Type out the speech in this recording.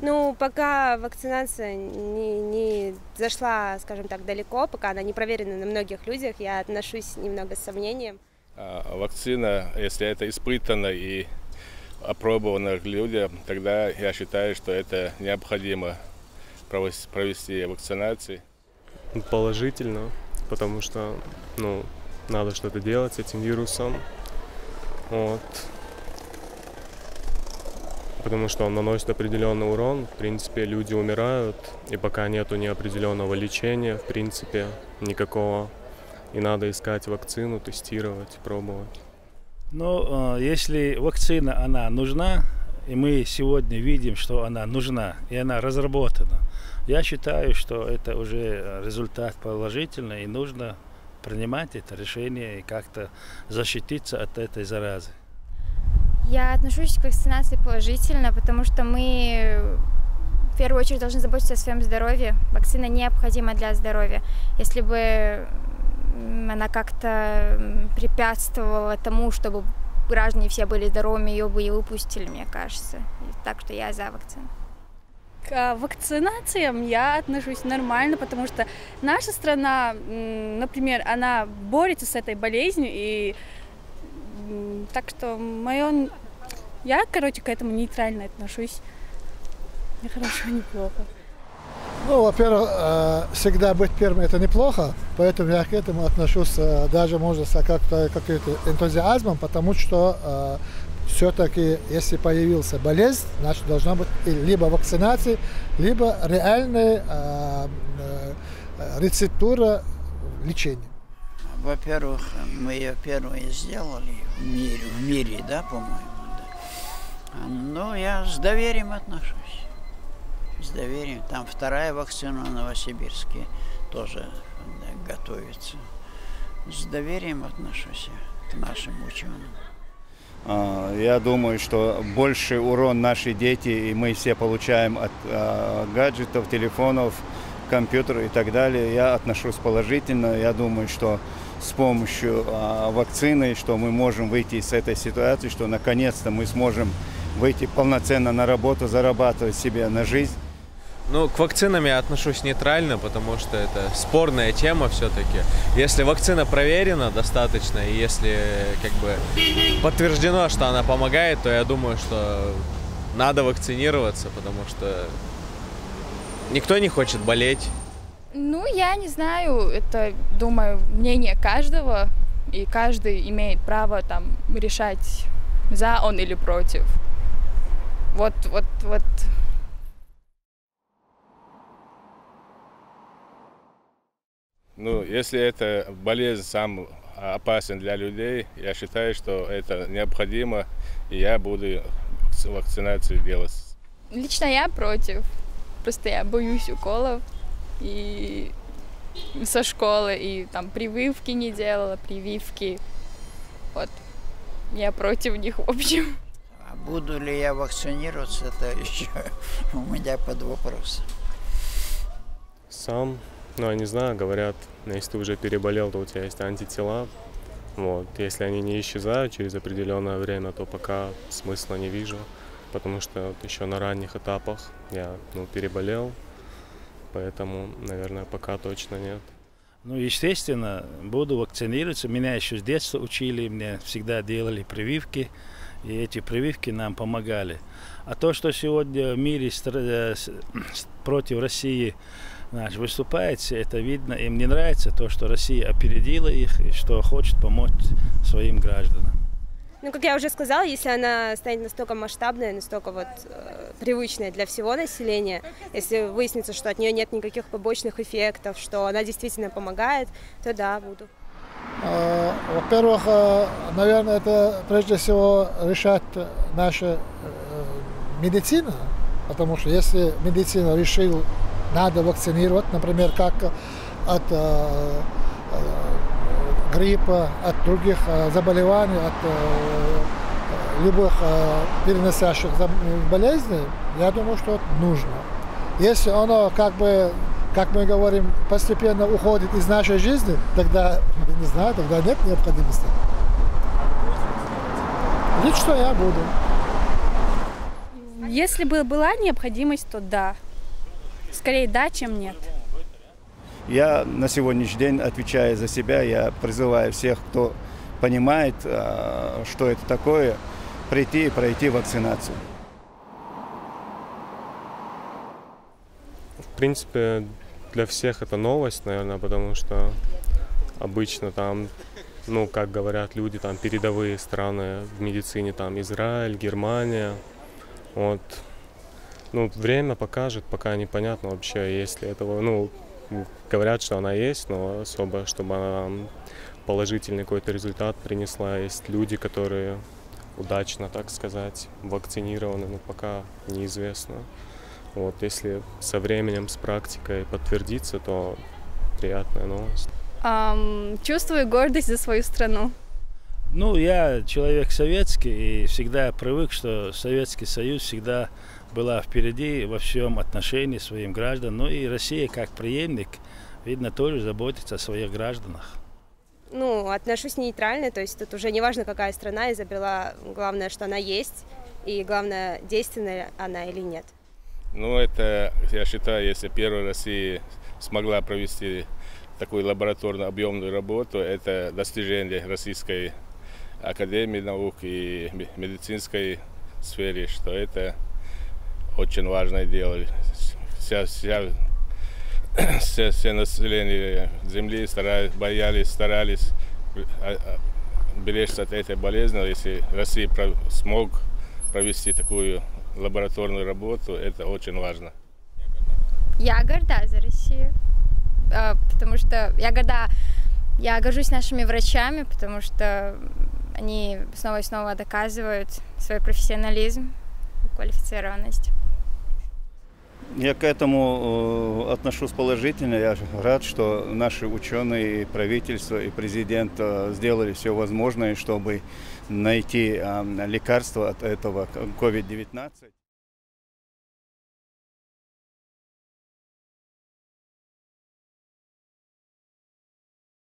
Ну, пока вакцинация не зашла, скажем так, далеко, пока она не проверена на многих людях, я отношусь немного с сомнением. Вакцина, если это испытано и опробовано людям, тогда я считаю, что это необходимо провести вакцинацию. Положительно, потому что надо что-то делать с этим вирусом. Вот. Потому что он наносит определенный урон. В принципе, люди умирают, и пока нету неопределенного лечения, в принципе, никакого. И надо искать вакцину, тестировать, пробовать. Но если вакцина, она нужна, и мы сегодня видим, что она нужна, и она разработана, я считаю, что это уже результат положительный, и нужно принимать это решение и как-то защититься от этой заразы. Я отношусь к вакцинации положительно, потому что мы в первую очередь должны заботиться о своем здоровье. Вакцина необходима для здоровья. Если бы она как-то препятствовала тому, чтобы граждане все были здоровыми, ее бы и выпустили, мне кажется. Так что я за вакцину. К вакцинациям я отношусь нормально, потому что наша страна, например, она борется с этой болезнью, и так что я, к этому нейтрально отношусь. Ни хорошо, ни плохо. Ну, во-первых, всегда быть первым это неплохо, поэтому я к этому отношусь даже, можно сказать, как-то энтузиазмом, потому что все-таки, если появился болезнь, значит, должна быть либо вакцинация, либо реальная рецептура лечения. Во-первых, мы ее первые сделали в мире, да, по-моему. Да. Но я с доверием отношусь. С доверием. Там вторая вакцина в Новосибирске тоже готовится. С доверием отношусь к нашим ученым. Я думаю, что больший урон наши дети и мы все получаем от гаджетов, телефонов, компьютеров и так далее. Я отношусь положительно. Я думаю, что с помощью вакцины, что мы можем выйти из этой ситуации, что наконец-то мы сможем выйти полноценно на работу, зарабатывать себе на жизнь. Ну, к вакцинам я отношусь нейтрально, потому что это спорная тема все-таки. Если вакцина проверена достаточно, и если подтверждено, что она помогает, то я думаю, что надо вакцинироваться, потому что никто не хочет болеть. Ну, я не знаю, это, думаю, мнение каждого, и каждый имеет право там решать, за он или против. Вот. Ну, если эта болезнь сам опасен для людей, я считаю, что это необходимо, и я буду вакцинацию делать. Лично я против. Просто я боюсь уколов и со школы, и там прививки не делала, прививки. Вот. Я против них, в общем. А буду ли я вакцинироваться, это еще у меня под вопросом. Сам, я не знаю, говорят, если ты уже переболел, то у тебя есть антитела. Вот. Если они не исчезают через определенное время, то пока смысла не вижу, потому что еще на ранних этапах я переболел, поэтому, наверное, пока точно нет. Ну, естественно, буду вакцинироваться. Меня еще с детства учили, мне всегда делали прививки, и эти прививки нам помогали. А то, что сегодня в мире против России выступает, это видно. Им не нравится то, что Россия опередила их и что хочет помочь своим гражданам. Ну, как я уже сказала, если она станет настолько масштабной, настолько привычной для всего населения, если выяснится, что от нее нет никаких побочных эффектов, что она действительно помогает, то да, буду. Во-первых, наверное, это прежде всего решает наша медицина, потому что если медицина решила, надо вакцинировать, например, как от гриппа, от других заболеваний, от любых переносящих болезней, я думаю, что это нужно. Если оно, как мы говорим, постепенно уходит из нашей жизни, тогда, не знаю, тогда нет необходимости. Лично я буду. Если бы была необходимость, то да. Скорее да, чем нет. Я на сегодняшний день, отвечая за себя, я призываю всех, кто понимает, что это такое, прийти и пройти вакцинацию. В принципе, для всех это новость, наверное, потому что обычно там, ну, как говорят люди, там передовые страны в медицине, там Израиль, Германия. Вот. Ну, время покажет, пока непонятно вообще, есть ли этого, ну, говорят, что она есть, но особо, чтобы она положительный какой-то результат принесла. Есть люди, которые удачно, так сказать, вакцинированы, но пока неизвестно. Вот, если со временем, с практикой подтвердится, то приятная новость. Чувствую гордость за свою страну. Ну, я человек советский и всегда привык, что Советский Союз всегда была впереди во всем отношении своим гражданам. Ну и Россия, как преемник, видно, тоже заботится о своих гражданах. Ну, отношусь нейтрально, то есть тут уже не важно, какая страна изобрела, главное, что она есть, и главное, действенная она или нет. Ну, это, я считаю, если первая Россия смогла провести такую лабораторную объемную работу, это достижение Российской академии наук и медицинской сфере, что это очень важное дело. Все население Земли старались беречься от этой болезни. Если Россия смог провести такую лабораторную работу, это очень важно. Я горда за Россию, потому что я горжусь нашими врачами, потому что они снова и снова доказывают свой профессионализм, квалифицированность. Я к этому отношусь положительно. Я рад, что наши ученые, и правительство, и президент сделали все возможное, чтобы найти лекарство от этого COVID-19.